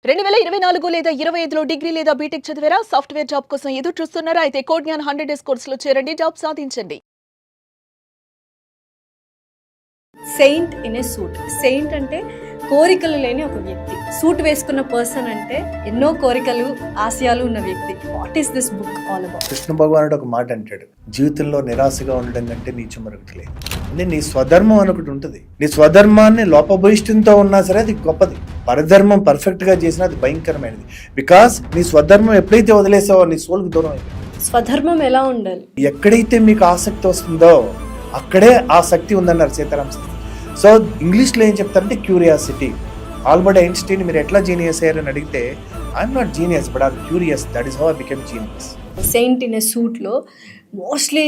2024 లేదా 25లో డిగ్రీ లేదా బీటెక్ చదివారా? సాఫ్ట్‌వేర్ జాబ్ కోసం ఎదురు చూస్తున్నారా? అయితే కోడ్ జ్ఞాన్ 100 డేస్ కోర్సులో చేరండి, జాబ్ సాధించండి. Saint in a suit. Saint అంటే కోరికలు లేని ఒక వ్యక్తి. సూట్ వేసుకున్న పర్సన్ అంటే ఎన్నో కోరికలు, ఆశయాలు ఉన్న వ్యక్తి. What is this book all about? Krishna భగవానుడు ఒక మాట అంటాడు, జీవితంలో నిరాశగా ఉండడం కంటే నీచం మరొకటి లేదు. అంటే నీ స్వధర్మం అని ఒకటి ఉంటుంది. నీ స్వధర్మాన్ని లోపభూయిష్టంతో ఉన్నా సరే అది గొప్పది. పరధర్మం పర్ఫెక్ట్ గా చేసినా అది భయంకరమైనది. బికాస్ నీ స్వధర్మం ఎప్పుడైతే వదిలేసావో నీ సోల్కి దూరం అయిపోయింది. స్వధర్మం ఎలా ఉండాలి? ఎక్కడైతే మీకు ఆసక్తి వస్తుందో అక్కడే ఆ శక్తి ఉందన్నారు సీతారాం శాస్త్రి. సో ఇంగ్లీష్లో ఏం చెప్తారంటే క్యూరియాసిటీ. ఆల్బర్ట్ ఐన్స్టీన్ మీరు ఎట్లా జీనియస్ అయ్యారని అడిగితే I'm not genius but I'm curious, that is how I become genius. Saint in a సూట్లో మోస్ట్లీ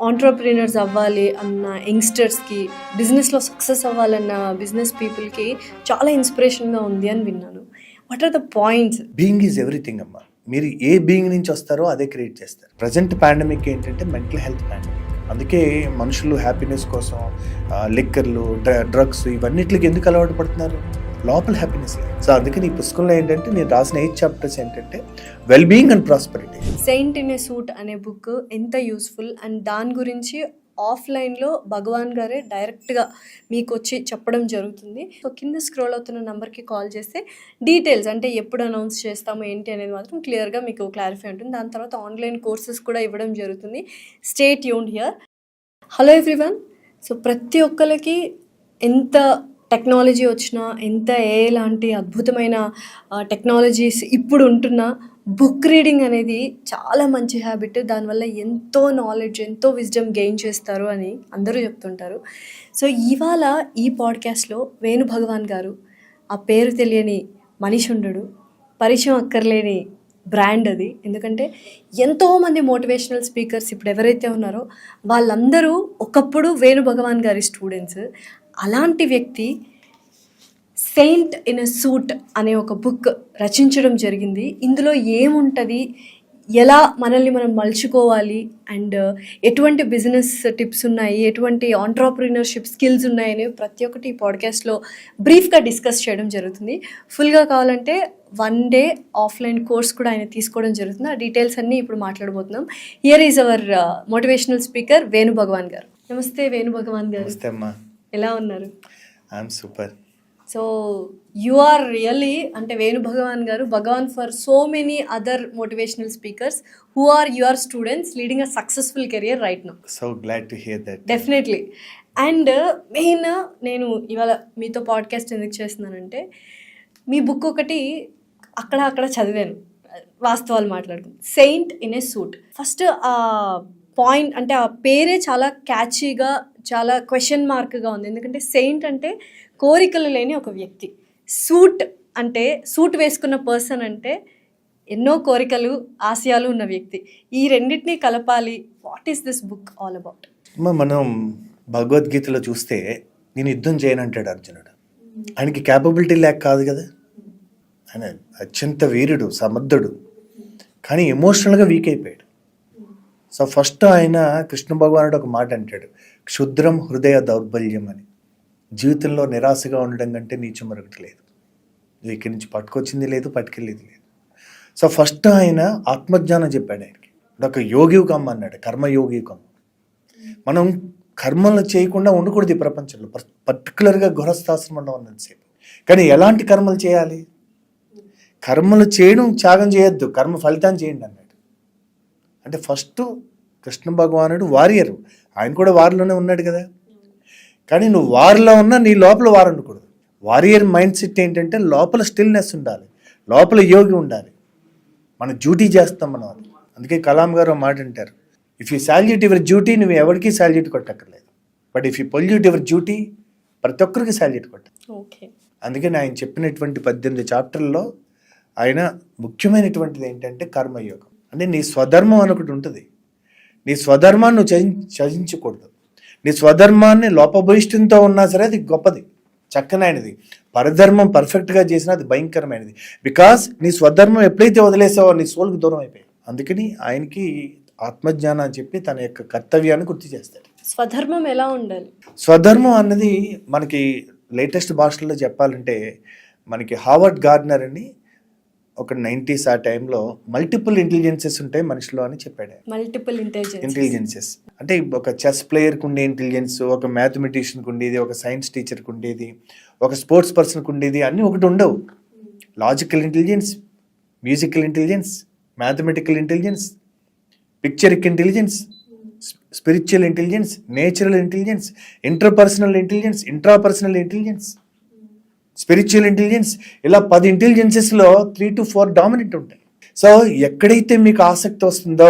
ఆంటర్‌ప్రెన్యూర్స్ అవ్వాలి అన్న యంగ్స్టర్స్కి, బిజినెస్లో సక్సెస్ అవ్వాలన్న బిజినెస్ పీపుల్కి చాలా ఇన్స్పిరేషన్గా ఉంది అని విన్నాను. What are the points? Being is everything అమ్మా. మీరు ఏ బీయింగ్ నుంచి వస్తారో అదే క్రియేట్ చేస్తారు. ప్రజెంట్ పాండమిక్ ఏంటంటే మెంటల్ హెల్త్ పాండమిక్. అందుకే మనుషులు హ్యాపీనెస్ కోసం లిక్కర్లు, డ్రగ్స్ ఇవన్నిటికి ఎందుకు అలవాటు పడుతున్నారు? లోపల హ్యాపీనెస్. సో అందుకని ఈ పుస్తకంలో ఏంటంటే నేను రాసిన 8 చాప్టర్స్ ఏంటంటే well being and prosperity. Saint in a suit అనే బుక్ ఎంత యూస్ఫుల్ అండ్ దాని గురించి ఆఫ్లైన్లో భగవాన్ గారే డైరెక్ట్గా మీకు వచ్చి చెప్పడం జరుగుతుంది. సో కింద స్క్రోల్ అవుతున్న నెంబర్కి కాల్ చేస్తే డీటెయిల్స్ అంటే ఎప్పుడు అనౌన్స్ చేస్తాము ఏంటి అనేది మాత్రం క్లియర్గా మీకు క్లారిఫై ఉంటుంది. దాని తర్వాత ఆన్లైన్ కోర్సెస్ కూడా ఇవ్వడం జరుగుతుంది. Stay tuned here. Hello everyone. So ప్రతి ఒక్కరికి ఎంత టెక్నాలజీ వచ్చినా, ఎంత లాంటి అద్భుతమైన టెక్నాలజీస్ ఇప్పుడు ఉంటున్నా బుక్ రీడింగ్ అనేది చాలా మంచి హ్యాబిట్. దానివల్ల ఎంతో నాలెడ్జ్, ఎంతో విజ్డమ్ గెయిన్ చేస్తారు అని అందరూ చెప్తుంటారు. సో ఇవాళ ఈ పాడ్కాస్ట్లో వేణు భగవాన్ గారు, ఆ పేరు తెలియని మనిషి ఉండడు, పరిచయం అక్కర్లేని బ్రాండ్ అది. ఎందుకంటే ఎంతోమంది మోటివేషనల్ స్పీకర్స్ ఇప్పుడు ఎవరైతే ఉన్నారో వాళ్ళందరూ ఒకప్పుడు వేణు భగవాన్ గారి స్టూడెంట్స్. అలాంటి వ్యక్తి సెయింట్ ఇన్ ఎ సూట్ అనే ఒక బుక్ రచించడం జరిగింది. ఇందులో ఏముంటుంది, ఎలా మనల్ని మనం మలుచుకోవాలి అండ్ ఎటువంటి బిజినెస్ టిప్స్ ఉన్నాయి, ఎటువంటి ఆంటర్‌ప్రెన్యూర్‌షిప్ స్కిల్స్ ఉన్నాయని ప్రతి ఒక్కటి ఈ పాడ్కాస్ట్లో బ్రీఫ్గా డిస్కస్ చేయడం జరుగుతుంది. ఫుల్గా కావాలంటే 1 డే ఆఫ్లైన్ కోర్స్ కూడా ఆయన తీసుకోవడం జరుగుతుంది. ఆ డీటెయిల్స్ అన్నీ ఇప్పుడు మాట్లాడబోతున్నాం. Here is our motivational speaker Venu Bhagavan గారు. నమస్తే వేణు భగవాన్ గారు. నమస్తే అమ్మా. ఎలా ఉన్నారు? I'm super. So you are really అంటే వేణు భగవాన్ గారు Bhagavan for so many other motivational speakers who are your students leading a successful career right now. So glad to hear that. Definitely. And main నేను ఇవాళ మీతో పాడ్కాస్ట్ ఎందుకు చేస్తున్నానంటే మీ book ఒకటి అక్కడ చదివాను, వాస్తవాలు మాట్లాడుకుని, Saint in a suit. First ఆ పాయింట్ అంటే ఆ పేరే చాలా క్యాచీగా, చాలా క్వశ్చన్ మార్క్గా ఉంది. ఎందుకంటే సెయింట్ అంటే కోరికలు లేని ఒక వ్యక్తి, సూట్ అంటే సూట్ వేసుకున్న పర్సన్ అంటే ఎన్నో కోరికలు, ఆశయాలు ఉన్న వ్యక్తి. ఈ రెండింటినీ కలపాలి. What is this book all about? మనం భగవద్గీతలో చూస్తే నేను యుద్ధం చేయనంటాడు అర్జునుడు. ఆయనకి క్యాపబిలిటీ లేక కాదు కదా, ఆయన అత్యంత వీరుడు, సమర్థుడు, కానీ ఎమోషనల్గా వీక్ అయిపోయాడు. సో ఫస్ట్ ఆయన కృష్ణ భగవానుడు ఒక మాట అంటాడు, క్షుద్రం హృదయ దౌర్బల్యం అని. జీవితంలో నిరాశగా ఉండడం కంటే నీచం మరొకటి లేదు. నువ్వు ఇక్కడి నుంచి పట్టుకొచ్చింది లేదు, పట్టుకెళ్ళేది లేదు. సో ఫస్ట్ ఆయన ఆత్మజ్ఞానం చెప్పాడు ఆయనకి. ఒక యోగివ్ కమ్మ అన్నాడు, కర్మయోగి కమ్మ. మనం కర్మలు చేయకుండా ఉండకూడదు ఈ ప్రపంచంలో, పర్టికులర్గా గృహస్థాశ్రమంలో ఉన్నంతసేపు. కానీ ఎలాంటి కర్మలు చేయాలి? కర్మలు చేయడం త్యాగం చేయొద్దు, కర్మ ఫలితాన్ని చేయండి అన్నాడు. అంటే ఫస్ట్ కృష్ణ భగవానుడు వారియర్, ఆయన కూడా వారిలోనే ఉన్నాడు కదా. కానీ నువ్వు వారిలో ఉన్నా నీ లోపల వారు ఉండకూడదు. వారియర్ మైండ్ సెట్ ఏంటంటే లోపల స్టిల్నెస్ ఉండాలి, లోపల యోగి ఉండాలి. మన డ్యూటీ చేస్తాం మనం అది. అందుకే కలాం గారు మాట అంటారు, if you salute your duty నువ్వు ఎవరికి సాల్యూట్ కొట్టక్కర్లేదు, but if you pollute your duty ప్రతి ఒక్కరికి సాల్యూట్ కొట్టాలి. అందుకని ఆయన చెప్పినటువంటి 18 చాప్టర్లో ఆయన ముఖ్యమైనటువంటిది ఏంటంటే కర్మయోగం. అంటే నీ స్వధర్మం అని ఒకటి ఉంటుంది. నీ స్వధర్మాన్ని నువ్వు చజించకూడదు. నీ స్వధర్మాన్ని లోపభూయిష్టంతో ఉన్నా సరే అది గొప్పది, చక్కనైనది. పరధర్మం పర్ఫెక్ట్గా చేసినా అది భయంకరమైనది. బికాస్ నీ స్వధర్మం ఎప్పుడైతే వదిలేసావో నీ సోల్కి దూరం అయిపోయాయి. అందుకని ఆయనకి ఆత్మజ్ఞానం అని చెప్పి తన యొక్క కర్తవ్యాన్ని గుర్తు చేస్తాడు. స్వధర్మం ఎలా ఉండాలి? స్వధర్మం అన్నది మనకి లేటెస్ట్ భాషల్లో చెప్పాలంటే మనకి హావర్డ్ గార్డ్నర్ అని ఒక 90s ఆ టైంలో మల్టిపుల్ ఇంటెలిజెన్సెస్ ఉంటాయి మనిషిలో అని చెప్పాడు. మల్టిపుల్ ఇంటెలిజెన్సెస్ అంటే ఒక చెస్ ప్లేయర్కి ఉండే ఇంటెలిజెన్స్, ఒక మ్యాథమెటిషియన్కి ఉండేది, ఒక సైన్స్ టీచర్కి ఉండేది, ఒక స్పోర్ట్స్ పర్సన్కి ఉండేది, అన్నీ ఒకటి ఉండవు. Logical intelligence, musical intelligence, mathematical intelligence, pictorial intelligence, spiritual intelligence, natural intelligence, interpersonal intelligence, intrapersonal intelligence, spiritual intelligence, ఇలా 10 ఇంటెలిజెన్సెస్లో 3 to 4 డామినెంట్ ఉంటాయి. సో ఎక్కడైతే మీకు ఆసక్తి వస్తుందో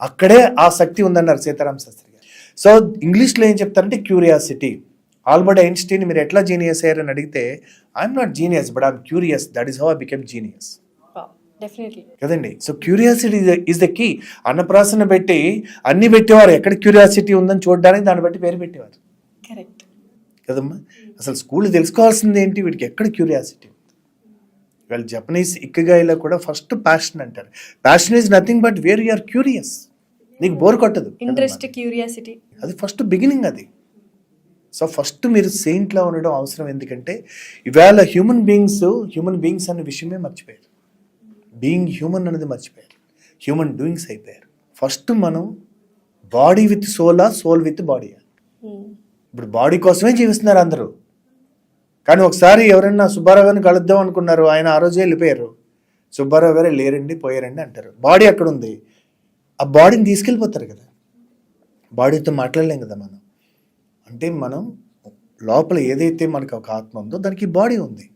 అక్కడే ఆ శక్తి ఉందన్నారు సీతారాం శాస్త్రి గారు. సో ఇంగ్లీష్లో ఏం చెప్తారంటే క్యూరియాసిటీ. ఆల్బర్ట్ ఐన్స్టీన్ మీరు ఎట్లా జీనియస్ అయ్యారని అడిగితే I'm not genius but I'm curious, that is how I became genius కదండి. So curiosity is the key. Annaprasana పెట్టి అన్ని పెట్టేవారు, ఎక్కడ క్యూరియాసిటీ ఉందని చూడడానికి దాన్ని బట్టి పేరు పెట్టేవారు. కరెక్ట్ కదమ్మా. అసలు స్కూల్ తెలుసుకోవాల్సింది ఏంటి, వీడికి ఎక్కడ క్యూరియాసిటీ. వాళ్ళు జపనీస్ ఇక్కగాయిలో కూడా ఫస్ట్ ప్యాషన్ అంటారు. Passion is nothing but where you are curious. నీకు బోర్ కొట్టదు, ఇంట్రెస్ట్, క్యూరియాసిటీ, అది ఫస్ట్ బిగినింగ్ అది. సో ఫస్ట్ మీరు సెయింట్లా ఉండడం అవసరం. ఎందుకంటే ఇవాళ హ్యూమన్ బీయింగ్స్ అనే విషయమే మర్చిపోయారు. బీయింగ్ హ్యూమన్ అనేది మర్చిపోయారు, హ్యూమన్ డూయింగ్స్ అయిపోయారు. ఫస్ట్ మనం బాడీ విత్ సోలా, సోల్ విత్ బాడీ. ఇప్పుడు బాడీ కోసమే జీవిస్తున్నారు అందరూ. కానీ ఒకసారి ఎవరైనా సుబ్బారావు గారిని కలుద్దాం అనుకున్నారు, ఆయన ఆ రోజే వెళ్ళిపోయారు. సుబ్బారావు గారే లేరండి, పోయారండి అంటారు. బాడీ అక్కడ ఉంది, ఆ బాడీని తీసుకెళ్ళిపోతారు కదా. బాడీతో మాట్లాడలేం కదా మనం. అంటే మనం లోపల ఏదైతే మనకు ఒక ఆత్మ ఉందో దానికి బాడీ ఉంది.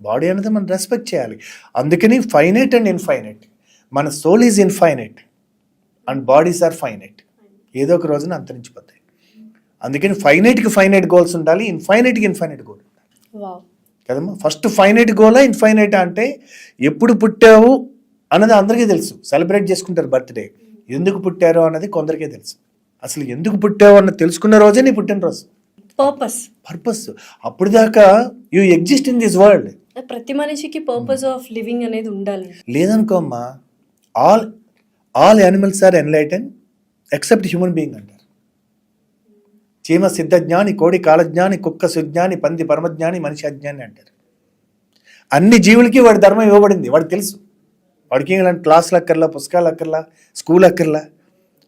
బాడీ అనేది మనం రెస్పెక్ట్ చేయాలి. అందుకని ఫైనైట్ అండ్ ఇన్ఫైనైట్. మన soul is infinite and bodies are finite. ఏదో ఒక రోజున అంతరించిపోతాయి. అందుకని ఫైనైట్కి ఫైనైట్ గోల్స్ ఉండాలి, ఇన్ఫైనైట్కి ఇన్ఫైనైట్ గోల్ ఉండాలి కదమ్మా. ఫస్ట్ ఫైనైట్ గోలా ఇన్ఫైనైట్ అంటే ఎప్పుడు పుట్టావు అన్నది అందరికీ తెలుసు, సెలబ్రేట్ చేసుకుంటారు బర్త్డే. ఎందుకు పుట్టారు అన్నది కొందరికే తెలుసు. అసలు ఎందుకు పుట్టావు అన్నది తెలుసుకున్న రోజే నీ పుట్టినరోజు. పర్పస్. అప్పుడు దాకా you exist in this world. ప్రతి మనిషికి పర్పస్ ఆఫ్ లివింగ్ అనేది ఉండాలి. లేదనుకో అమ్మా, all animals are enlighten except human being అంటారు. చీమ సిద్ధజ్ఞాని, కోడి కాలజ్ఞాని, కుక్క సుజ్ఞాని, పంది పరమజ్ఞాని, మనిషి అజ్ఞాని అంటారు. అన్ని జీవులకి వాడి ధర్మం ఇవ్వబడింది, వాడికి తెలుసు. వాడికి ఇలాంటి క్లాసులు అక్కర్లా, పుస్తకాలు అక్కర్లా, స్కూల్ అక్కర్లా.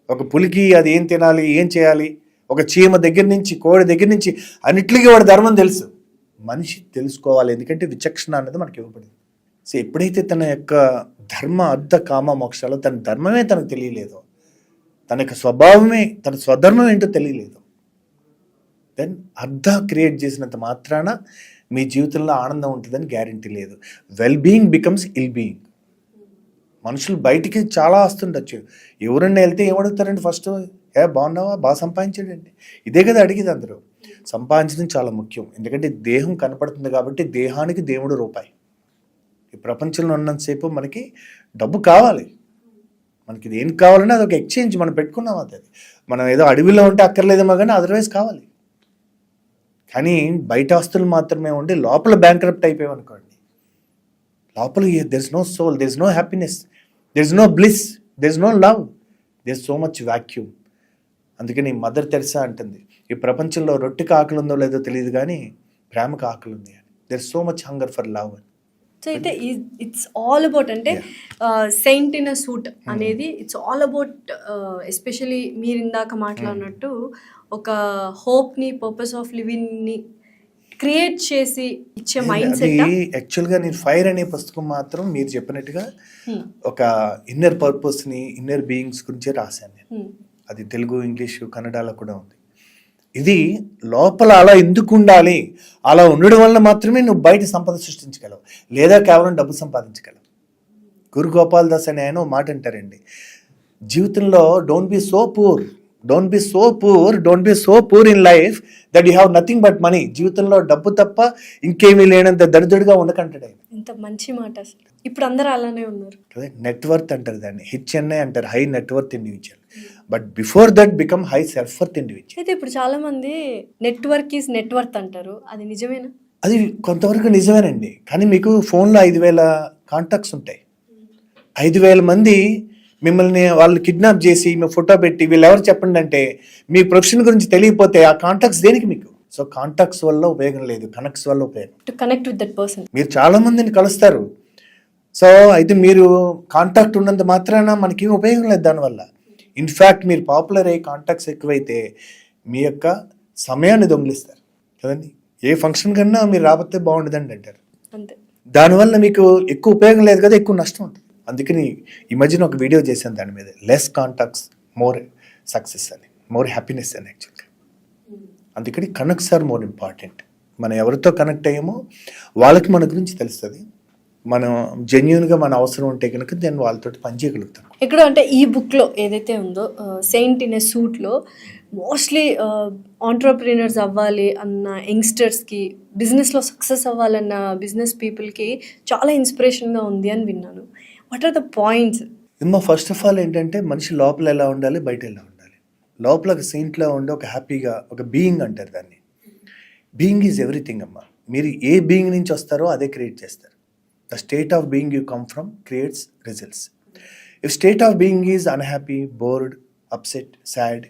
ఒక పులికి అది ఏం తినాలి, ఏం చేయాలి, ఒక చీమ దగ్గర నుంచి, కోడి దగ్గర నుంచి అన్నిటికీ వాడి ధర్మం తెలుసు. మనిషి తెలుసుకోవాలి, ఎందుకంటే విచక్షణ అనేది మనకి ఇవ్వబడింది. సో ఎప్పుడైతే తన యొక్క ధర్మ, అర్థ, కామ, మోక్షాలు తన ధర్మమే తనకు తెలియలేదో, తన యొక్క స్వభావమే, తన స్వధర్మం ఏంటో తెలియలేదు, దెన్ అర్థ క్రియేట్ చేసినంత మాత్రాన మీ జీవితంలో ఆనందం ఉంటుందని గ్యారంటీ లేదు. వెల్ బీయింగ్ బికమ్స్ ఇల్ బీయింగ్. మనుషులు బయటికి చాలా వస్తుండొచ్చు, ఎవరన్నా వెళ్తే ఏమడుగుతారండి ఫస్ట్, బాగున్నావా, బాగా సంపాదించాడండి, ఇదే కదా అడిగేది అందరూ. సంపాదించడం చాలా ముఖ్యం, ఎందుకంటే దేహం కనపడుతుంది కాబట్టి దేహానికి దేవుడు రూపాయి. ఈ ప్రపంచంలో ఉన్నంతసేపు మనకి డబ్బు కావాలి. మనకి ఇది ఏం కావాలన్నా అది ఒక ఎక్స్చేంజ్ మనం పెట్టుకున్నాం. అది మనం ఏదో అడవిలో ఉంటే అక్కర్లేదేమో కానీ అదర్వైజ్ కావాలి. కానీ బయట ఆస్తులు మాత్రమే ఉండి లోపల బ్యాంక్రప్ట్ అయిపోయాం అనుకోండి, లోపల there is no soul, there is no happiness, there is no bliss, there is no love, there is so much vacuum. అందుకని మదర్ తెరిసా అంటుంది, ఈ ప్రపంచంలో రొట్టెకి ఆకలి ఉందో లేదో తెలియదు కానీ ప్రేమకు ఆకలి ఉంది అని. There is so much hunger for love అని. సో అయితే ఇట్స్ ఆల్ అబౌట్, అంటే సెయింట్ ఇన్ అ సూట్ అనేది ఇట్స్ ఆల్ అబౌట్, ఎస్పెషలీ మీరు ఇందాక మాట్లాడినట్టు ఒక హోప్ని, పర్పస్ ఆఫ్ లివింగ్ని క్రియేట్ చేసి ఇచ్చే మైండ్ సెట్. యాక్చువల్గా నేను ఫైర్ అనే పుస్తకం మాత్రం మీరు చెప్పినట్టుగా ఒక ఇన్నర్ పర్పస్ని, ఇన్నర్ బీయింగ్స్ గురించే రాశాను నేను. అది తెలుగు, ఇంగ్లీషు, కన్నడలో కూడా ఉంది. ఇది లోపల అలా ఎందుకు ఉండాలి, అలా ఉండడం వల్ల మాత్రమే నువ్వు బయట సంపద సృష్టించగలవు, లేదా కేవలం డబ్బు సంపాదించగలవు. గురు గోపాల్ దాస్ అనే ఆయన మాట అంటారండి, జీవితంలో don't be so poor in life that you have nothing but money. జీవితంలో డబ్బు తప్ప ఇంకేమీ లేనంత దరిద్రుడిగా ఉండకంటాడు ఆయన. ఎంత మంచి మాట అసలు. ఇప్పుడు అందరూ అలానే ఉన్నారు కదా. నెట్వర్త్ అంటారు దాన్ని, HNI అంటారు, high net worth individual. But before that become high self worth individual. అయితే ఇప్పుడు చాలా మంది నెట్వర్క్ ఈజ్ నెట్వర్త్ అంటారు, అది నిజమేనా? అది కొంతవరకు నిజమేనండి. కానీ మీకు ఫోన్లో 5,000 కాంటాక్ట్స్ ఉంటాయి. 5,000 మంది మిమ్మల్ని వాళ్ళు కిడ్నాప్ చేసి మీ ఫోటో పెట్టి వీళ్ళు ఎవరు చెప్పండి అంటే మీ ప్రొఫెషన్ గురించి తెలియకపోతే ఆ కాంటాక్ట్స్ దేనికి మీకు? సో కాంటాక్ట్స్ వల్ల ఉపయోగం లేదు, కనెక్ట్స్ వల్ల ఉపయోగం. To connect with that person. మీరు చాలా మందిని కలుస్తారు, సో అయితే మీరు కాంటాక్ట్ ఉన్నంత మాత్రాన మనకేం ఉపయోగం లేదు దానివల్ల. ఇన్ఫ్యాక్ట్ మీరు పాపులర్ అయ్యి కాంటాక్ట్స్ ఎక్కువైతే మీ యొక్క సమయాన్ని దొంగిలిస్తారు కదండి. ఏ ఫంక్షన్ కన్నా మీరు రాబోతే బాగుండదండి అంటారు. అంతే. దానివల్ల మీకు ఎక్కువ ఉపయోగం లేదు కదా, ఎక్కువ నష్టం ఉంటుంది. అందుకని ఈ మధ్యన ఒక వీడియో చేశాను దాని మీద, లెస్ కాంటాక్ట్స్ మోర్ సక్సెస్ అని, మోర్ హ్యాపీనెస్ అని. యాక్చువల్గా అందుకని కనెక్ట్స్ ఆర్ మోర్ ఇంపార్టెంట్. మనం ఎవరితో కనెక్ట్ అయ్యామో వాళ్ళకి మన గురించి తెలుస్తుంది. మనం జెన్యున్గా మన అవసరం ఉంటే కనుక నేను వాళ్ళతో పనిచేయగలుగుతాం. ఎక్కడ అంటే ఈ బుక్లో ఏదైతే ఉందో సెయింట్ ఇన్ ఎ సూట్లో మోస్ట్లీ ఆంటర్ప్రీనర్స్ అవ్వాలి అన్న యంగ్స్టర్స్కి, బిజినెస్లో సక్సెస్ అవ్వాలన్న బిజినెస్ పీపుల్కి చాలా ఇన్స్పిరేషన్గా ఉంది అని విన్నాను. What are the points? ఇమ్మా ఫస్ట్ ఆఫ్ ఆల్ ఏంటంటే మనిషి లోపల ఎలా ఉండాలి, బయట ఎలా ఉండాలి. లోపల ఒక సెయింట్లో ఉండి ఒక హ్యాపీగా ఒక బీయింగ్ అంటారు దాన్ని. బీయింగ్ ఈజ్ ఎవ్రీథింగ్ అమ్మా. మీరు ఏ బీయింగ్ నుంచి వస్తారో అదే క్రియేట్ చేస్తారు. The state of being you come from creates results. If state of being is unhappy, board, upset, sad,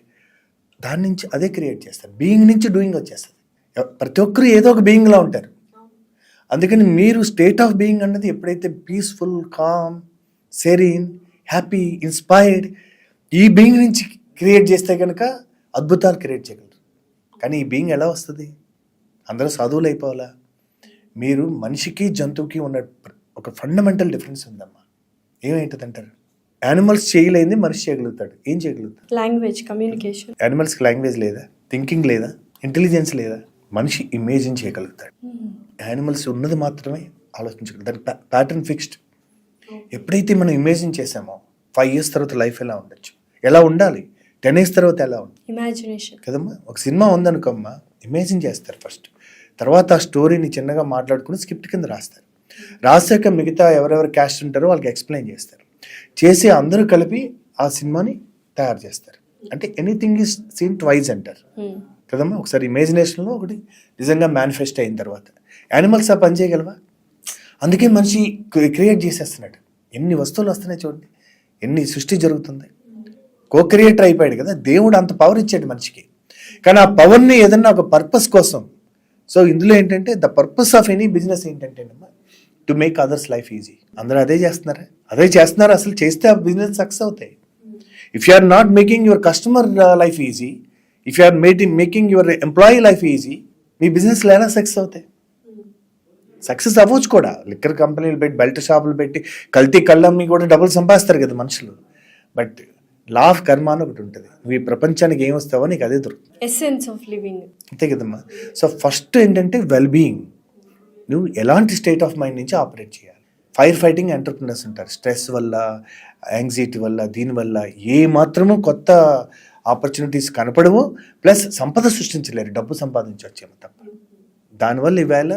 దాని నుంచి అదే క్రియేట్ చేస్తారు. బీయింగ్ నుంచి డూయింగ్ వచ్చేస్తుంది. ప్రతి ఒక్కరు ఏదో ఒక బీయింగ్లా ఉంటారు. అందుకని మీరు స్టేట్ ఆఫ్ బీయింగ్ అన్నది ఎప్పుడైతే peaceful, calm, serene, happy, inspired, ఈ బీయింగ్ నుంచి క్రియేట్ చేస్తే కనుక అద్భుతాలు క్రియేట్ చేయగలరు. కానీ ఈ బీయింగ్ ఎలా వస్తుంది? అందరూ సాధువులు అయిపోవాలా? మీరు మనిషికి జంతువుకి ఉన్న ఒక ఫండమెంటల్ డిఫరెన్స్ ఉందమ్మా. ఏమైంటుంది అంటారు? యానిమల్స్ చేయలేని మనిషి చేయగలుగుతాడు. ఏం చేయగలుగుతాడు? Language, communication. యానిమల్స్కి లాంగ్వేజ్ లేదా, థింకింగ్ లేదా, ఇంటెలిజెన్స్ లేదా? మనిషి ఇమేజిన్ చేయగలుగుతాడు. యానిమల్స్ ఉన్నది మాత్రమే ఆలోచించగలరు. దాని ప్యాటర్న్ ఫిక్స్డ్. ఎప్పుడైతే మనం ఇమేజిన్ చేసామో 5 years తర్వాత లైఫ్ ఎలా ఉండొచ్చు, ఎలా ఉండాలి, 10 years తర్వాత ఎలా ఉంది, ఇమాజినేషన్ కదమ్మా. ఒక సినిమా ఉందనుకోమ్మా, ఇమేజిన్ చేస్తారు ఫస్ట్. తర్వాత ఆ స్టోరీని చిన్నగా మాట్లాడుకుని స్క్రిప్ట్ కింద రాస్తారు. రాసాక మిగతా ఎవరెవరు క్యాస్ట్ ఉంటారో వాళ్ళకి ఎక్స్ప్లెయిన్ చేస్తారు. చేసి అందరూ కలిపి ఆ సినిమాని తయారు చేస్తారు. అంటే ఎనీథింగ్ ఈజ్ సీన్ ట్వైజ్ అంటారు కదమ్మా. ఒకసారి ఇమాజినేషన్లో ఒకటి నిజంగా మేనిఫెస్ట్ అయిన తర్వాత. యానిమల్స్ ఆ పని చేయగలవా? అందుకే మనిషి క్రియేట్ చేసేస్తున్నాడు. ఎన్ని వస్తువులు వస్తున్నాయి చూడండి, ఎన్ని సృష్టి జరుగుతుంది. కో-క్రియేటర్ అయిపోయాడు కదా దేవుడు. అంత పవర్ ఇచ్చాడు మనిషికి. కానీ ఆ పవర్ని ఏదన్నా ఒక పర్పస్ కోసం. సో ఇందులో ఏంటంటే the purpose of any business ఏంటంటే to make others life easy. అందరూ అదే చేస్తున్నారా? అదే చేస్తున్నారు. అసలు చేస్తే ఆ బిజినెస్ సక్సెస్ అవుతాయి. If you are not making your customer life easy, if you are making your employee life easy, మీ బిజినెస్లో ఎలా సక్సెస్ అవుతాయి? సక్సెస్ అవ్వచ్చు కూడా. లిక్కర్ కంపెనీలు పెట్టి, బెల్ట్ షాపులు పెట్టి, కల్తీ కళ్ళమ్మి కూడా డబ్బులు సంపాదిస్తారు కదా మనుషులు. బట్ లా ఆఫ్ కర్మ అని ఒకటి ఉంటుంది. నువ్వు ఈ ప్రపంచానికి ఏం వస్తావో నీకు అదే దొరుకుతుంది. Essence of living. అంతే కదమ్మా. సో ఫస్ట్ ఏంటంటే వెల్ బీయింగ్. నువ్వు ఎలాంటి స్టేట్ ఆఫ్ మైండ్ నుంచి ఆపరేట్ చేయాలి. ఫైర్ ఫైటింగ్ ఎంటర్ప్రినర్స్ ఉంటారు. స్ట్రెస్ వల్ల, యాంగ్జైటీ వల్ల, దీనివల్ల ఏ మాత్రము కొత్త ఆపర్చునిటీస్ కనపడవు. ప్లస్ సంపద సృష్టించలేరు, డబ్బు సంపాదించవచ్చేమో తప్ప. దానివల్ల ఈవేళ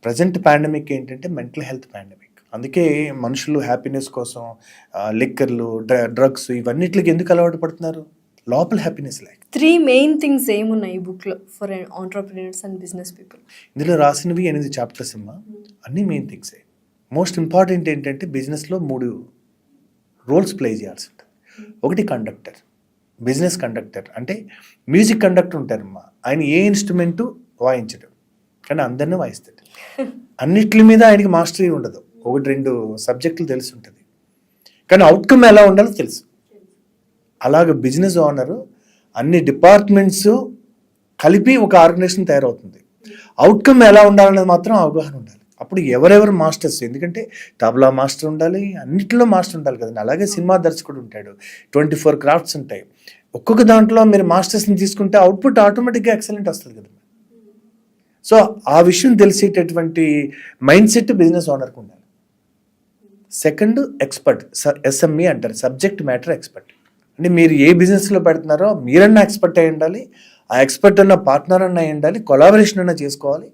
ప్రజెంట్ పాండమిక్ ఏంటంటే మెంటల్ హెల్త్ పాండమిక్. అందుకే మనుషులు హ్యాపీనెస్ కోసం లిక్కర్లు, డ్రగ్స్ ఇవన్నిటికి ఎందుకు అలవాటు పడుతున్నారు? లోపల హ్యాపీనెస్ లేక. 3 main things ఏమున్నాయి ఈ బుక్లో for entrepreneurs and business people? ఇందులో రాసినవి 8 చాప్టర్స్ అమ్మా. అన్నీ మెయిన్ థింగ్సే. మోస్ట్ ఇంపార్టెంట్ ఏంటంటే బిజినెస్లో 3 రోల్స్ ప్లే చేయాల్సి ఉంటుంది. ఒకటి కండక్టర్, బిజినెస్ కండక్టర్. అంటే మ్యూజిక్ కండక్టర్ ఉంటారమ్మా. ఆయన ఏ ఇన్స్ట్రుమెంటు వాయించడు, కానీ అందరినీ వాయిస్తాడు. అన్నిటి మీద ఆయనకి మాస్టరీ ఉండదు. 1-2 సబ్జెక్టులు తెలిసి ఉంటుంది, కానీ అవుట్కమ్ ఎలా ఉండాలో తెలుసు. అలాగే బిజినెస్ ఓనరు అన్ని డిపార్ట్మెంట్స్ కలిపి ఒక ఆర్గనైజేషన్ తయారవుతుంది. అవుట్కమ్ ఎలా ఉండాలనేది మాత్రం అవగాహన ఉండాలి. అప్పుడు ఎవరెవరు మాస్టర్స్, ఎందుకంటే తబలా మాస్టర్ ఉండాలి, అన్నింటిలో మాస్టర్ ఉండాలి కదండి. అలాగే సినిమా దర్శకుడు ఉంటాడు, 24 క్రాఫ్ట్స్ ఉంటాయి. ఒక్కొక్క దాంట్లో మీరు మాస్టర్స్ని తీసుకుంటే అవుట్పుట్ ఆటోమేటిక్గా ఎక్సలెంట్ వస్తుంది కదా. సో ఆ విషయం తెలిసేటటువంటి మైండ్ సెట్ బిజినెస్ ఓనర్కి ఉండాలి. సెకండ్ ఎక్స్పర్ట్, ఎస్ఎంఈ అంటారు, సబ్జెక్ట్ మ్యాటర్ ఎక్స్పర్ట్. అంటే మీరు ఏ బిజినెస్లో పెడుతున్నారో మీరన్నా ఎక్స్పర్ట్ అయి ఉండాలి, ఆ ఎక్స్పర్ట్ అన్న పార్ట్నర్ అన్న అయి ఉండాలి, కొలాబరేషన్ అన్న చేసుకోవాలి.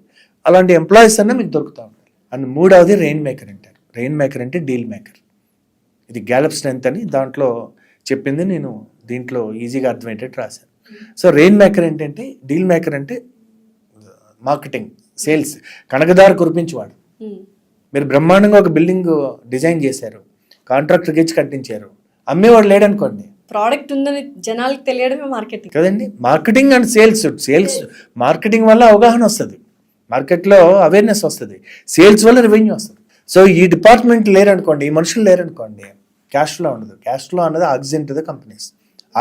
అలాంటి ఎంప్లాయీస్ అన్న మీకు దొరుకుతూ ఉండాలి. అండ్ 3వది రెయిన్ మేకర్ అంటారు. రెయిన్ మేకర్ అంటే డీల్ మేకర్. ఇది గ్యాలప్ స్ట్రెంత్ అని దాంట్లో చెప్పింది నేను దీంట్లో ఈజీగా అర్థమయ్యేటట్టు రాశాను. సో రెయిన్ మేకర్ ఏంటంటే, డీల్ మేకర్ అంటే మార్కెటింగ్, సేల్స్, కనకదారు కురిపించేవాడు. మీరు బ్రహ్మాండంగా ఒక బిల్డింగ్ డిజైన్ చేశారు, కాంట్రాక్టర్కి ఇచ్చి కట్టించారు, అమ్మేవాడు లేడనుకోండి, ప్రోడక్ట్ ఉందని జనాలకు తెలియడమే మార్కెటింగ్. కదండి, మార్కెటింగ్ అండ్ సేల్స్ మార్కెటింగ్ వల్ల అవగాహన వస్తుంది, మార్కెట్లో అవేర్నెస్ వస్తుంది, సేల్స్ వల్ల రెవెన్యూ వస్తుంది. సో ఈ డిపార్ట్మెంట్ లేరనుకోండి, ఈ మనుషులు లేరనుకోండి, క్యాష్ ఫ్లో ఉండదు. క్యాష్ ఫ్లో అన్నది oxygen to the companies.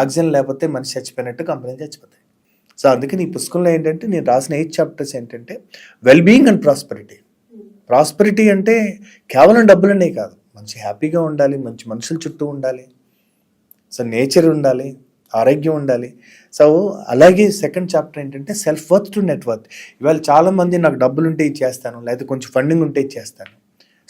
Oxygen లేకపోతే మనిషి చచ్చిపోయినట్టు కంపెనీలు చచ్చిపోతాయి. సో అందుకని ఈ పుస్తకంలో ఏంటంటే నేను రాసిన 8 చాప్టర్స్ ఏంటంటే వెల్ బీయింగ్ అండ్ ప్రాస్పరిటీ అంటే కేవలం డబ్బులనే కాదు, మంచి హ్యాపీగా ఉండాలి, మంచి మనుషుల చుట్టూ ఉండాలి, సో నేచర్ ఉండాలి, ఆరోగ్యం ఉండాలి. సో అలాగే సెకండ్ చాప్టర్ ఏంటంటే self worth to net worth. ఇవాళ చాలామంది నాకు డబ్బులు ఉంటే ఇచ్చేస్తాను, లేకపోతే కొంచెం ఫండింగ్ ఉంటే ఇచ్చేస్తాను,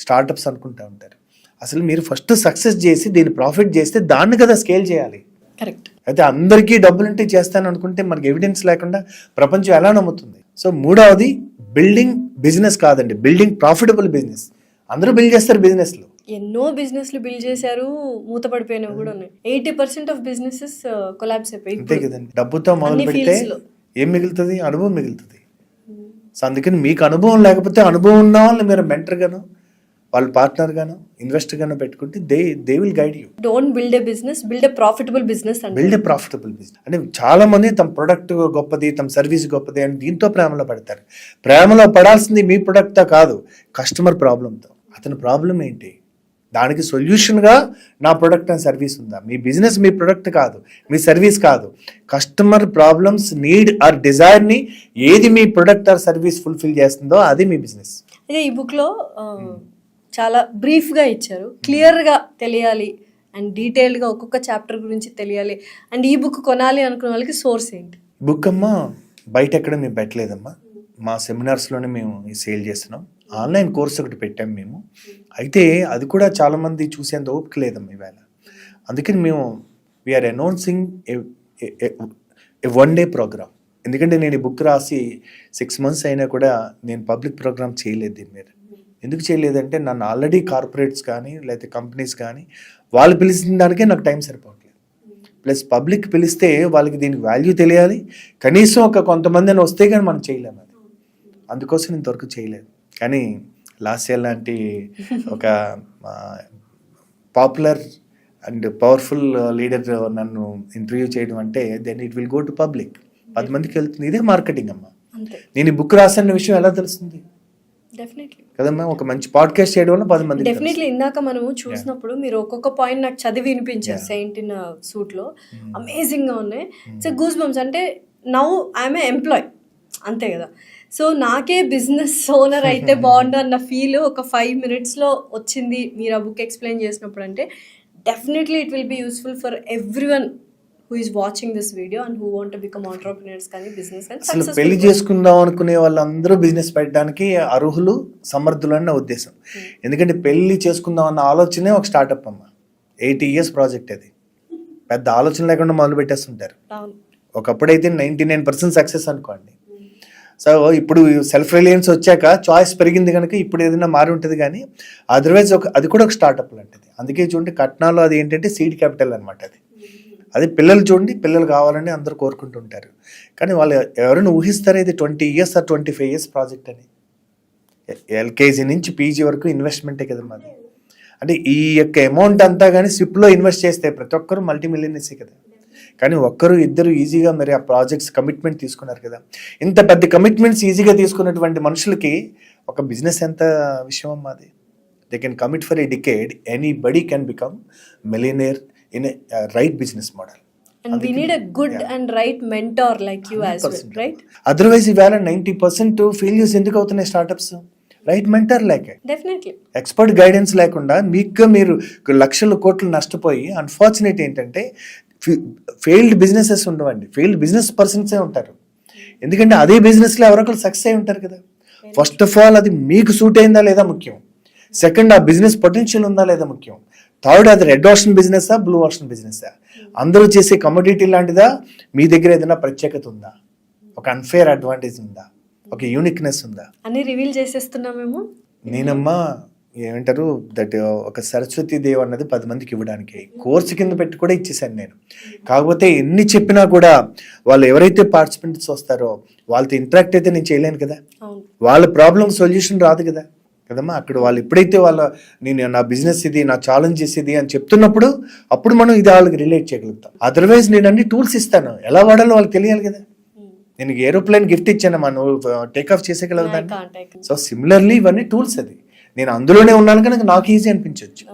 స్టార్టప్స్ అనుకుంటూ ఉంటారు. అసలు మీరు ఫస్ట్ సక్సెస్ చేసి దీన్ని ప్రాఫిట్ చేస్తే దాన్ని కదా స్కేల్ చేయాలి. కరెక్ట్. అయితే అందరికీ డబ్బులు ఉంటే చేస్తాను అనుకుంటే మనకి ఎవిడెన్స్ లేకుండా ప్రపంచం ఎలా నమ్ముతుంది? సో మూడవది బిల్డింగ్ బిజినెస్ కాదండి, బిల్డింగ్ ప్రాఫిటబుల్ బిజినెస్. అందరూ బిల్డ్ చేస్తారు బిజినెస్లు, ఎన్నో బిజినెస్లు బిల్డ్ చేశారు, మూతపడిపోయినవి కూడా ఉన్నాయి. 80% ఆఫ్ బిజినెసెస్ కొలాబ్స్ అయిపోయి. అంతే కదండి, డబ్బుతో మొదలు పెడితే ఏం మిగులుతుంది? అనుభవం మిగులుతుంది. సో అందుకని మీకు అనుభవం లేకపోతే అనుభవం ఉన్న వాళ్ళని మీరు మెంటర్ గాను, వాళ్ళ పార్ట్నర్ గాను, ఇన్వెస్టర్ గాను పెట్టుకుంటే they will guide you. Don't build a business, build a profitable business. Build a profitable business అంటే చాలా మంది తమ ప్రొడక్ట్ గొప్పది, తమ సర్వీస్ గొప్పది అని దీంతో ప్రేమలో పడతారు. ప్రేమలో పడాల్సింది మీ ప్రొడక్ట్తో కాదు, కస్టమర్ ప్రాబ్లంతో. అతని ప్రాబ్లం ఏంటి, దానికి సొల్యూషన్గా నా ప్రొడక్ట్ అండ్ సర్వీస్ ఉందా? మీ బిజినెస్ మీ ప్రొడక్ట్ కాదు, మీ సర్వీస్ కాదు, కస్టమర్ ప్రాబ్లమ్స్, నీడ్ ఆర్ డిజైర్ని ఏది మీ ప్రొడక్ట్ ఆర్ సర్వీస్ ఫుల్ఫిల్ చేస్తుందో అది మీ బిజినెస్. అదే ఈ బుక్లో చాలా బ్రీఫ్గా ఇచ్చారు, క్లియర్గా తెలియాలి అండ్ డీటెయిల్డ్గా ఒక్కొక్క చాప్టర్ గురించి తెలియాలి. అండ్ ఈ బుక్ కొనాలి అనుకున్న వాళ్ళకి సోర్స్ ఏంటి? బుక్ అమ్మా బయట ఎక్కడ మేము పెట్టలేదమ్మా, మా సెమినార్స్లోనే మేము సేల్ చేస్తున్నాం. ఆన్లైన్ కోర్స్ ఒకటి పెట్టాము మేము, అయితే అది కూడా చాలామంది చూసేంత ఓపిక లేదమ్మా ఇవాళ. అందుకని మేము వీఆర్ అనౌన్సింగ్ ఏ 1 day ప్రోగ్రామ్. ఎందుకంటే నేను ఈ బుక్ రాసి 6 months అయినా కూడా నేను పబ్లిక్ ప్రోగ్రామ్ చేయలేదు దీని మీద. ఎందుకు చేయలేదంటే నన్ను ఆల్రెడీ కార్పొరేట్స్ కానీ లేకపోతే కంపెనీస్ కానీ వాళ్ళు పిలిచిన దానికే నాకు టైం సరిపోవట్లేదు. ప్లస్ పబ్లిక్ పిలిస్తే వాళ్ళకి దీనికి వాల్యూ తెలియాలి, కనీసం ఒక కొంతమంది అని వస్తే కానీ మనం చేయలేము. అది అందుకోసం ఇంతవరకు చేయలేదు. కానీ లాస్ట్ ఇయర్ లాంటి ఒక పాపులర్ అండ్ పవర్ఫుల్ లీడర్ నన్ను ఇంటర్వ్యూ చేయడం అంటే then it will go to public, 10 మందికి వెళ్తుంది. ఇదే మార్కెటింగ్ అమ్మా. నేను ఈ బుక్ రాసిన విషయం ఎలా తెలుస్తుంది? డెఫినెట్లీ కదమ్మా, ఒక మంచి పాడ్కాస్ట్ చేయడం వల్ల 10 మంది. డెఫినెట్లీ. ఇందాక మనము చూసినప్పుడు మీరు ఒక్కొక్క పాయింట్ నాకు చదివి వినిపించారు. సెయింట్ ఇన్ సూట్ లో అమేజింగ్ గా ఉన్నాయి. So goose bumps. అంటే నౌ ఐఎమ్ ఏ ఎంప్లాయ్, అంతే కదా. సో నాకే బిజినెస్ ఓనర్ అయితే బాగుండు అన్న ఫీల్ ఒక 5 minutes లో వచ్చింది మీరు ఆ బుక్ ఎక్స్ప్లెయిన్ చేసినప్పుడు. అంటే definitely it will be useful for everyone who is watching this video and who want to become entrepreneurs కానీ బిజినెస్ కానీ అసలు పెళ్లి చేసుకుందాం అనుకునే వాళ్ళందరూ బిజినెస్ పెట్టడానికి అర్హులు, సమర్థులు అన్న ఉద్దేశం. ఎందుకంటే పెళ్లి చేసుకుందాం అన్న ఆలోచనే ఒక స్టార్టప్ అమ్మ. 80 years ప్రాజెక్ట్ అది. పెద్ద ఆలోచన లేకుండా మొదలు పెట్టేస్తుంటారు. ఒకప్పుడైతే 99% సక్సెస్ అనుకోండి. సో ఇప్పుడు సెల్ఫ్ రిలయన్స్ వచ్చాక చాయిస్ పెరిగింది కనుక ఇప్పుడు ఏదైనా మారి ఉంటుంది. కానీ అదర్వైజ్ అది కూడా ఒక స్టార్టప్ లాంటిది. అందుకే చూడండి కట్నాలు అది ఏంటంటే సీడ్ క్యాపిటల్ అనమాట. అది పిల్లలు చూడండి, పిల్లలు కావాలని అందరూ కోరుకుంటుంటారు. కానీ వాళ్ళు ఎవరైనా ఊహిస్తారా ఇది 20 years or 25 years ప్రాజెక్ట్ అని? LKG నుంచి PG వరకు ఇన్వెస్ట్మెంటే కదా మాది. అంటే ఈ యొక్క అమౌంట్ అంతా కానీ స్విప్లో ఇన్వెస్ట్ చేస్తే ప్రతి ఒక్కరు మల్టీమిలియనర్సే కదా. కానీ ఒక్కరు ఇద్దరు ఈజీగా మరి ఆ ప్రాజెక్ట్స్ కమిట్మెంట్ తీసుకున్నారు కదా. ఇంత పెద్ద కమిట్మెంట్స్ ఈజీగా తీసుకున్నటువంటి మనుషులకి ఒక బిజినెస్ ఎంత విషయం అమ్మా అది. They can commit for a decade, anybody can become millionaire in a right business model. And we need a good and right mentor like you as well, right? Otherwise ఇవాళ 90% failures ఎందుకు అవుతున్నాయి startups? Right mentor లేక, definitely expert guidance లేకుండా మీకు మీరు లక్షల కోట్లు నష్టపోయి అన్ఫార్చునేట్ ఏంటంటే ఫెయిల్డ్ బిజినెసెస్ ఉండవండి, ఫెయిల్డ్ బిజినెస్ పర్సన్సే ఉంటారు. ఎందుకంటే అదే బిజినెస్లో ఎవరొకరు సక్సెస్ అయి ఉంటారు కదా. ఫస్ట్ ఆఫ్ ఆల్ అది మీకు సూట్ అయిందా లేదా ముఖ్యం. సెకండ్ ఆ బిజినెస్ పొటెన్షియల్ ఉందా లేదా ముఖ్యం. థర్డ్ అది రెడ్ ఓషన్ బిజినెసా, బ్లూ ఓషన్ బిజినెసా, అందరూ చేసే కమోడిటీ లాంటిదా, మీ దగ్గర ఏదైనా ప్రత్యేకత ఉందా, ఒక అన్ఫేర్ అడ్వాంటేజ్ ఉందా, ఒక యూనిక్నెస్ ఉందా అని రివీల్ చేసేస్తున్నామేమో. నేనమ్మా ఏమంటారు దట్ ఒక సరస్వతి దేవ్ అన్నది 10 మందికి ఇవ్వడానికి కోర్సు కింద పెట్టి కూడా ఇచ్చేసాను నేను. కాకపోతే ఎన్ని చెప్పినా కూడా వాళ్ళు ఎవరైతే పార్టిసిపెంట్స్ వస్తారో వాళ్ళతో ఇంటరాక్ట్ అయితే నేను చేయలేను కదా. వాళ్ళ ప్రాబ్లం సొల్యూషన్ రాదు కదా. కదమ్మా. అక్కడ వాళ్ళు ఎప్పుడైతే నేను నా బిజినెస్ ఇది, నా ఛాలెంజెస్ ఇది అని చెప్తున్నప్పుడు అప్పుడు మనం ఇది వాళ్ళకి రిలేట్ చేయగలుగుతాం. అదర్వైజ్ నేను అన్ని టూల్స్ ఇస్తాను, ఎలా వాడాలో వాళ్ళకి తెలియాలి కదా. నేను ఏరోప్లేన్ గిఫ్ట్ ఇచ్చాను, మనం టేక్ ఆఫ్ చేసేయగలవు దాన్ని. సో సిమిలర్లీ ఇవన్నీ టూల్స్. అది నేను అందులోనే ఉన్నాను కనుక నాకు ఈజీ అనిపించవచ్చు.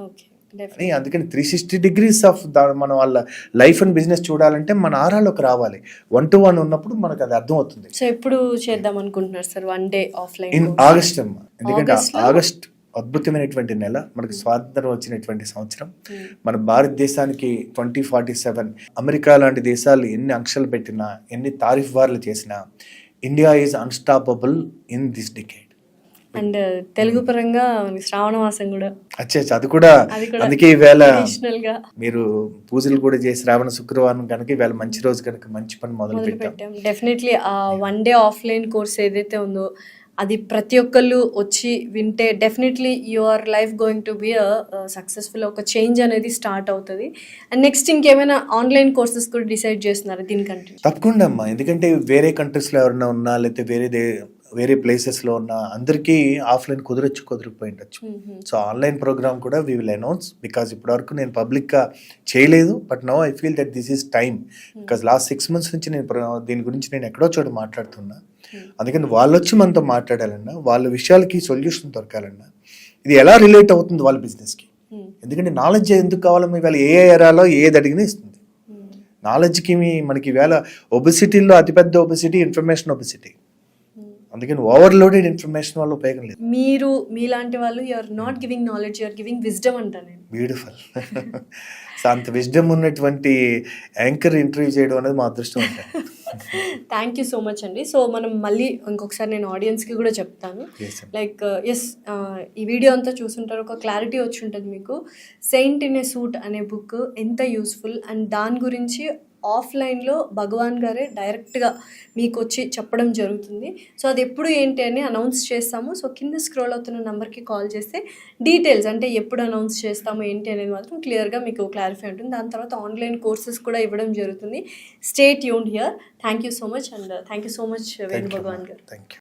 అని అందుకని 360 degrees ఆఫ్ మనం వాళ్ళ లైఫ్ అండ్ బిజినెస్ చూడాలంటే మన ఆరాలోకి రావాలి. 1-to-1 ఉన్నప్పుడు మనకు అది అర్థం అవుతుంది. సో ఎప్పుడు చేద్దాం అనుకుంటున్నారు sir 1 day offline? In August అమ్మ. ఎందుకంటే ఆగస్ట్ అద్భుతమైనటువంటి నెల, మనకు స్వాతంత్రం వచ్చినటువంటి సంవత్సరం. మన భారతదేశానికి 2047 అమెరికా లాంటి దేశాలు ఎన్ని ఆంక్షలు పెట్టినా, ఎన్ని తారీఫ్ వార్లు చేసినా, India is unstoppable in this decade. And Telugu పరంగా శ్రావణ మాసం కూడా అది కూడా అందుకే ఈవేళ అడిషనల్ గా మీరు పూజలు కూడా చేసి శ్రావణ శుక్రవారం కనుక ఈవేళ మంచి రోజు కనుక మంచి పని మొదలు పెట్టాం. డెఫినెట్లీ ఆ 1 day ఆఫ్లైన్ కోర్స్ ఏదైతే ఉందో అది ప్రతి ఒక్కళ్ళు వచ్చి వింటే definitely your life going to be successful, ఒక చేంజ్ అనేది స్టార్ట్ అవుతుంది. అండ్ నెక్స్ట్ ఇంకేమైనా ఆన్లైన్ కోర్సెస్ కూడా డిసైడ్ చేస్తున్నారు దీనికంటే? తప్పకుండా అమ్మా. ఎందుకంటే వేరే కంట్రీస్లో ఎవరైనా ఉన్నా, లేకపోతే వేరే ప్లేసెస్లో ఉన్న అందరికీ ఆఫ్లైన్ కుదరకపోయి ఉండొచ్చు. సో ఆన్లైన్ ప్రోగ్రామ్ కూడా వీ విల్ అనౌన్స్. బికాజ్ ఇప్పటివరకు నేను పబ్లిక్గా చేయలేదు, but now I feel that this is time. Because last 6 months నుంచి నేను దీని గురించి నేను ఎక్కడో చోట మాట్లాడుతున్నా. అందుకని వాళ్ళు వచ్చి మనతో మాట్లాడాలన్నా, వాళ్ళ విషయాలకి సొల్యూషన్ దొరకాలన్నా, ఇది ఎలా రిలేట్ అవుతుంది వాళ్ళ బిజినెస్కి. ఎందుకంటే నాలెడ్జ్ ఎందుకు కావాలమ్మా? ఇవాళ ఏ ఏరాలో ఏది అడిగినా ఇస్తుంది. నాలెడ్జ్కి మనకి ఈవేళ ఒబెసిటీలో అతిపెద్ద ఒబెసిటీ ఇన్ఫర్మేషన్ ఒబెసిటీ. అందుకని ఓవర్లోడెడ్ ఇన్ఫర్మేషన్ వల్ల ఉపయోగం లేదు. మీరు మీలాంటి వాళ్ళు you're not giving knowledge, you're giving wisdom అంటాను నేను. బ్యూటిఫుల్. సో అంత విజ్డమ్ ఉన్నటువంటి యాంకర్ ఇంటర్వ్యూ చేయడం అనేది మా అదృష్టం అంటే. థ్యాంక్ యూ సో మచ్ అండి. సో మనం మళ్ళీ ఇంకొకసారి నేను ఆడియన్స్కి కూడా చెప్తాను. లైక్ ఈ వీడియో అంతా చూసుంటారు, ఒక క్లారిటీ వచ్చి ఉంటుంది మీకు. సెయింట్ ఇన్ ఏ సూట్ అనే బుక్ ఎంత యూస్ఫుల్, అండ్ దాని గురించి ఆఫ్లైన్లో భగవాన్ గారే డైరెక్ట్గా మీకు వచ్చి చెప్పడం జరుగుతుంది. సో అది ఎప్పుడు ఏంటి అని అనౌన్స్ చేస్తాము. సో కింద స్క్రోల్ అవుతున్న నెంబర్కి కాల్ చేస్తే డీటెయిల్స్, అంటే ఎప్పుడు అనౌన్స్ చేస్తాము ఏంటి అనేది మాత్రం క్లియర్గా మీకు క్లారిఫై ఉంటుంది. దాని తర్వాత ఆన్లైన్ కోర్సెస్ కూడా ఇవ్వడం జరుగుతుంది. Stay tuned here. Thank you so much, and thank you so much Venu Bhagavan garu. Thank you.